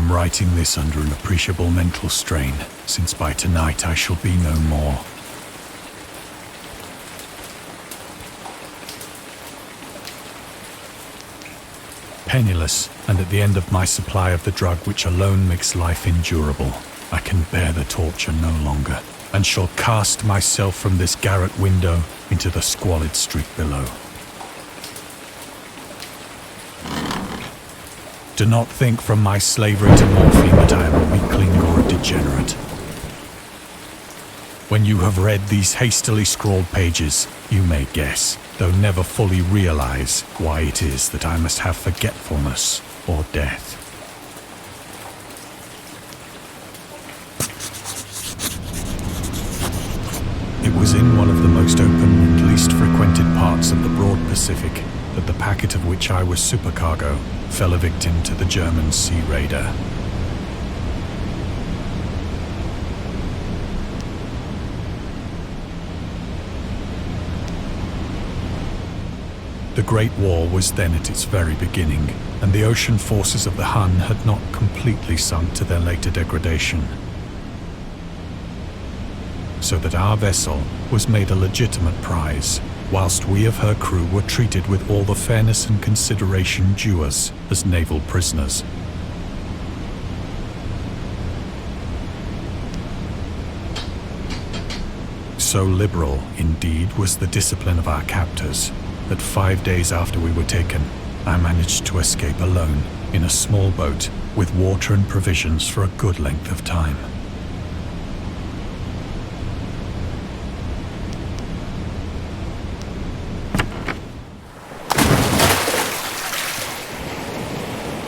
am writing this under an appreciable mental strain, since by tonight I shall be no more. Penniless, and at the end of my supply of the drug which alone makes life endurable, I can bear the torture no longer, and shall cast myself from this garret window into the squalid street below. Do not think from my slavery to morphine that I am a weakling or a degenerate. When you have read these hastily scrawled pages, you may guess, though never fully realize, why it is that I must have forgetfulness or death. It was in one of the most open and least frequented parts of the broad Pacific that the packet of which I was supercargo fell a victim to the German sea raider. The Great War was then at its very beginning, and the ocean forces of the Hun had not completely sunk to their later degradation. So that our vessel was made a legitimate prize, whilst we of her crew were treated with all the fairness and consideration due us as naval prisoners. So liberal, indeed, was the discipline of our captors, that 5 days after we were taken, I managed to escape alone in a small boat with water and provisions for a good length of time.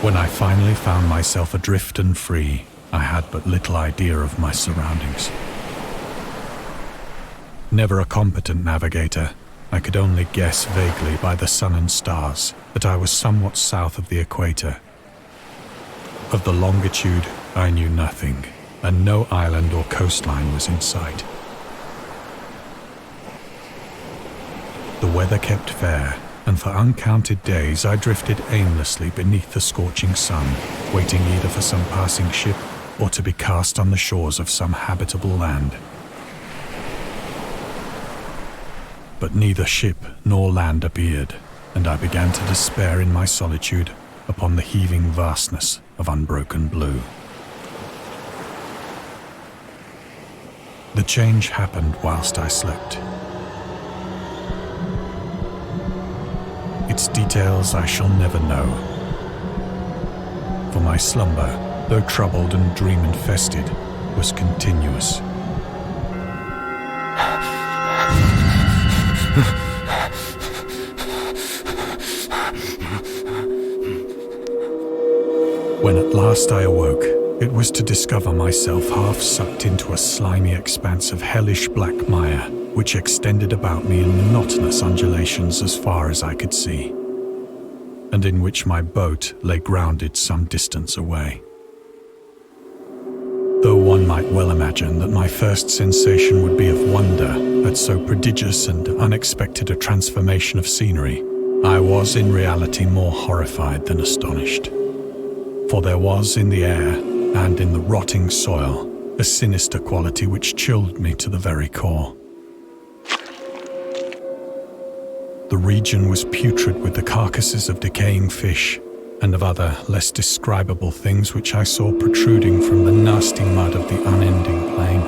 When I finally found myself adrift and free, I had but little idea of my surroundings. Never a competent navigator, I could only guess vaguely by the sun and stars that I was somewhat south of the equator. Of the longitude, I knew nothing, and no island or coastline was in sight. The weather kept fair, and for uncounted days I drifted aimlessly beneath the scorching sun, waiting either for some passing ship or to be cast on the shores of some habitable land. But neither ship nor land appeared, and I began to despair in my solitude upon the heaving vastness of unbroken blue. The change happened whilst I slept. Its details I shall never know, for my slumber, though troubled and dream-infested, was continuous. When at last I awoke, it was to discover myself half sucked into a slimy expanse of hellish black mire, which extended about me in monotonous undulations as far as I could see, and in which my boat lay grounded some distance away. Though one might well imagine that my first sensation would be of wonder at so prodigious and unexpected a transformation of scenery, I was in reality more horrified than astonished. For there was in the air and in the rotting soil a sinister quality which chilled me to the very core. The region was putrid with the carcasses of decaying fish and of other less describable things which I saw protruding from the nasty mud of the unending plain.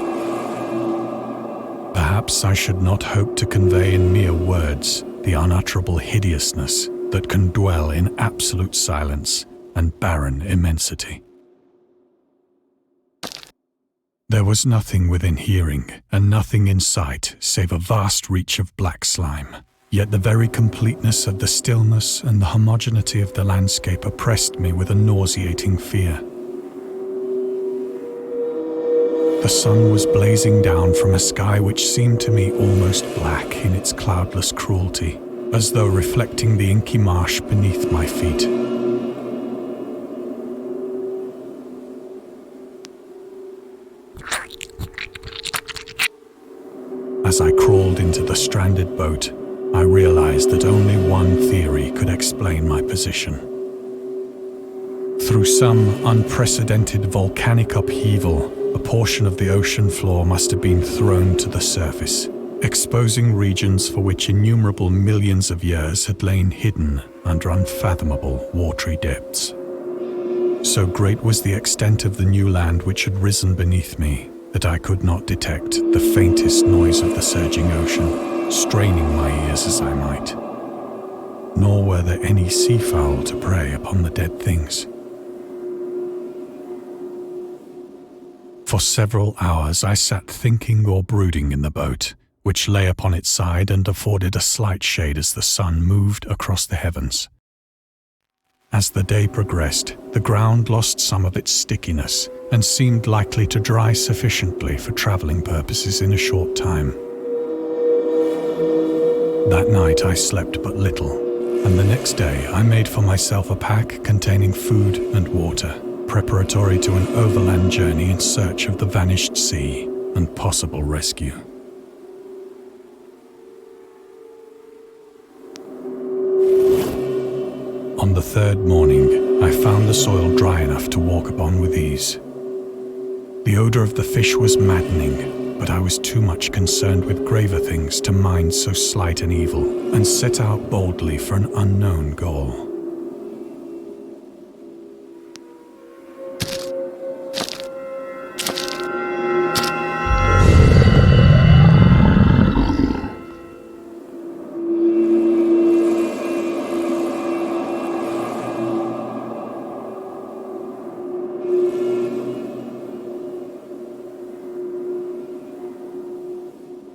Perhaps I should not hope to convey in mere words the unutterable hideousness that can dwell in absolute silence and barren immensity. There was nothing within hearing and nothing in sight save a vast reach of black slime. Yet the very completeness of the stillness and the homogeneity of the landscape oppressed me with a nauseating fear. The sun was blazing down from a sky which seemed to me almost black in its cloudless cruelty, as though reflecting the inky marsh beneath my feet. As I crawled into the stranded boat, I realized that only one theory could explain my position. Through some unprecedented volcanic upheaval, a portion of the ocean floor must have been thrown to the surface, exposing regions for which innumerable millions of years had lain hidden under unfathomable watery depths. So great was the extent of the new land which had risen beneath me that I could not detect the faintest noise of the surging ocean, straining my ears as I might. Nor were there any seafowl to prey upon the dead things. For several hours I sat thinking or brooding in the boat, which lay upon its side and afforded a slight shade as the sun moved across the heavens. As the day progressed, the ground lost some of its stickiness and seemed likely to dry sufficiently for traveling purposes in a short time. That night I slept but little, and the next day I made for myself a pack containing food and water, preparatory to an overland journey in search of the vanished sea and possible rescue. On the third morning, I found the soil dry enough to walk upon with ease. The odor of the fish was maddening, but I was too much concerned with graver things to mind so slight an evil, and set out boldly for an unknown goal.